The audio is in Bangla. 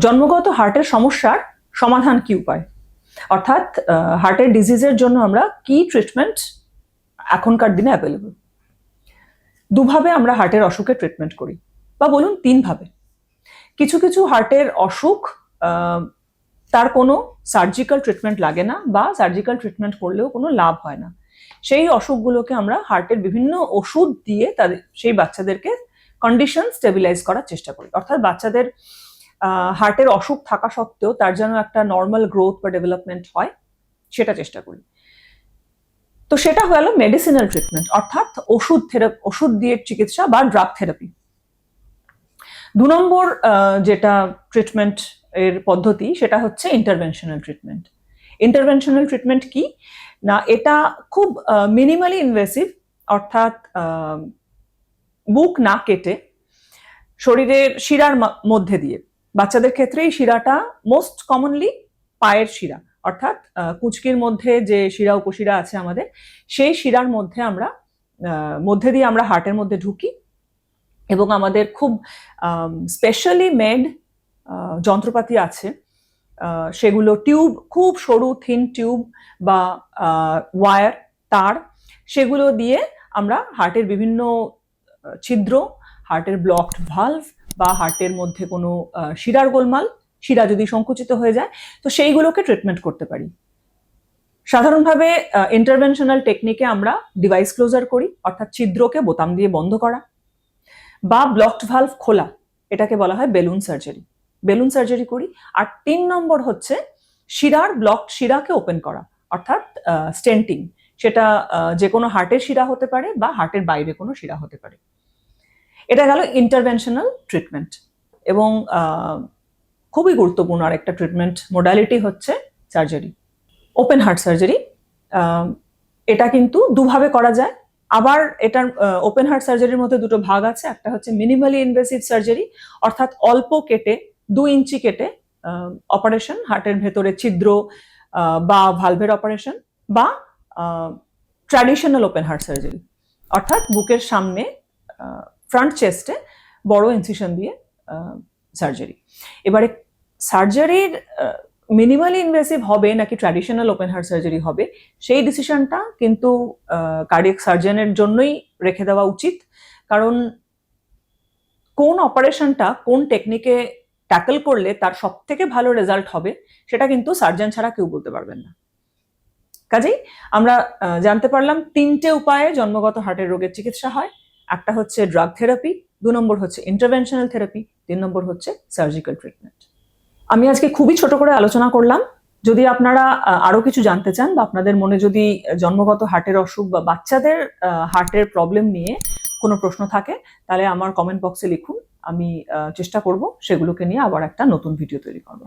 জন্মগত হার্টের সমস্যার সমাধান কি উপায়, অর্থাৎ হার্টের ডিজিজের জন্য আমরা কি ট্রিটমেন্ট এখনকার দিনে অ্যাভেলেবল। দুভাবে আমরা হার্টের অসুখের ট্রিটমেন্ট করি, বা বলুন তিনভাবে। কিছু কিছু হার্টের অসুখ তার কোনো সার্জিক্যাল ট্রিটমেন্ট লাগে না, বা সার্জিক্যাল ট্রিটমেন্ট করলেও কোনো লাভ হয় না। সেই অসুখগুলোকে আমরা হার্টের বিভিন্ন ওষুধ দিয়ে তাদের সেই বাচ্চাদেরকে কন্ডিশন স্টেবিলাইজ করার চেষ্টা করি, অর্থাৎ বাচ্চাদের হার্টের অসুখ থাকা সত্ত্বেও তার যেন একটা নর্মাল গ্রোথ বা ডেভেলপমেন্ট হয়, সেটা চেষ্টা করি। তো সেটা হলো মেডিসিনাল ট্রিটমেন্ট, অর্থাৎ ওষুধ দিয়ে চিকিৎসা বা ড্রাগ থেরাপি। 2 নম্বর যেটা ট্রিটমেন্ট এর পদ্ধতি, সেটা হচ্ছে ইন্টারভেনশনাল ট্রিটমেন্ট। ইন্টারভেনশনাল ট্রিটমেন্ট কি না, এটা খুব মিনিমালি ইনভেসিভ, অর্থাৎ বুক না কেটে শরীরের শিরার মধ্যে দিয়ে। বাচ্চাদের ক্ষেত্রে এই শিরাটা মোস্ট কমনলি পায়ের শিরা, অর্থাৎ কুঁচকির মধ্যে যে শিরা উপশিরা আছে আমাদের, সেই শিরার মধ্যে দিয়ে আমরা হার্টের মধ্যে ঢুকি, এবং আমাদের খুব স্পেশালি মেড যন্ত্রপাতি আছে, সেগুলো টিউব, খুব সরু থিন টিউব বা ওয়্যার, তার, সেগুলো দিয়ে আমরা হার্টের বিভিন্ন ছিদ্র, হার্টের ব্লকড ভালভ বা হার্টের মধ্যে কোনো শিরার গোলমাল, শিরা যদি সংকুচিত হয়ে যায়, তো সেইগুলোকে ট্রিটমেন্ট করতে পারি। সাধারণভাবে ইন্টারভেনশনাল টেকনিকে আমরা ডিভাইস ক্লোজার করি, অর্থাৎ ছিদ্রকে বোতাম দিয়ে বন্ধ করা, বা ব্লকড ভালভ খোলা, এটাকে বলা হয় বেলুন সার্জারি করি। আর 3 নম্বর হচ্ছে শিরাকে ওপেন করা, অর্থাৎ স্টেন্টিং। সেটা যে কোনো হার্টের শিরা হতে পারে বা হার্টের বাইরে কোনো শিরা হতে পারে। এটা গেল ইন্টারভেনশনাল ট্রিটমেন্ট। এবং খুবই গুরুত্বপূর্ণ আর একটা ট্রিটমেন্ট মোডালিটি হচ্ছে সার্জারি, ওপেন হার্ট সার্জারি। এটা কিন্তু দুভাবে করা যায়। আবার এটার ওপেন হার্ট সার্জারির মধ্যে দুটো ভাগ আছে। একটা হচ্ছে মিনিমালি ইনভেসিভ সার্জারি, অর্থাৎ অল্প কেটে 2 ইঞ্চি কেটে অপারেশন, হার্টের ভেতরে ছিদ্র বা ভালভের অপারেশন, বা ট্র্যাডিশনাল ওপেন হার্ট সার্জারি, অর্থাৎ বুকের সামনে ফ্রন্ট চেস্টে বড় ইনসিশন দিয়ে সার্জারি। এবারে সার্জারির মিনিমালি ইনভেসিভ হবে নাকি ট্র্যাডিশনাল ওপেন হার্ট সার্জারি হবে, সেই ডিসিশনটা কিন্তু কার্ডিয়াক সার্জনের জন্যই রেখে দেওয়া উচিত। কারণ কোন অপারেশনটা কোন টেকনিকে ট্যাকল করলে তার সব থেকে ভালো রেজাল্ট হবে, সেটা কিন্তু সার্জন ছাড়া কেউ বলতে পারবেন না। কাজেই আমরা জানতে পারলাম 3টে উপায়ে জন্মগত হার্টের রোগের চিকিৎসা হয়। একটা হচ্ছে ড্রাগ থেরাপি, 2 নম্বর হচ্ছে ইন্টারভেনশনাল থেরাপি, 3 নম্বর হচ্ছে সার্জিক্যাল ট্রিটমেন্ট। আমি আজকে খুবই ছোট করে আলোচনা করলাম। যদি আপনারা আরো কিছু জানতে চান, বা আপনাদের মনে যদি জন্মগত হার্টের অসুখ বা বাচ্চাদের হার্টের প্রবলেম নিয়ে কোনো প্রশ্ন থাকে, তাহলে আমার কমেন্ট বক্সে লিখুন। আমি চেষ্টা করব সেগুলোকে নিয়ে আবার একটা নতুন ভিডিও তৈরি করব।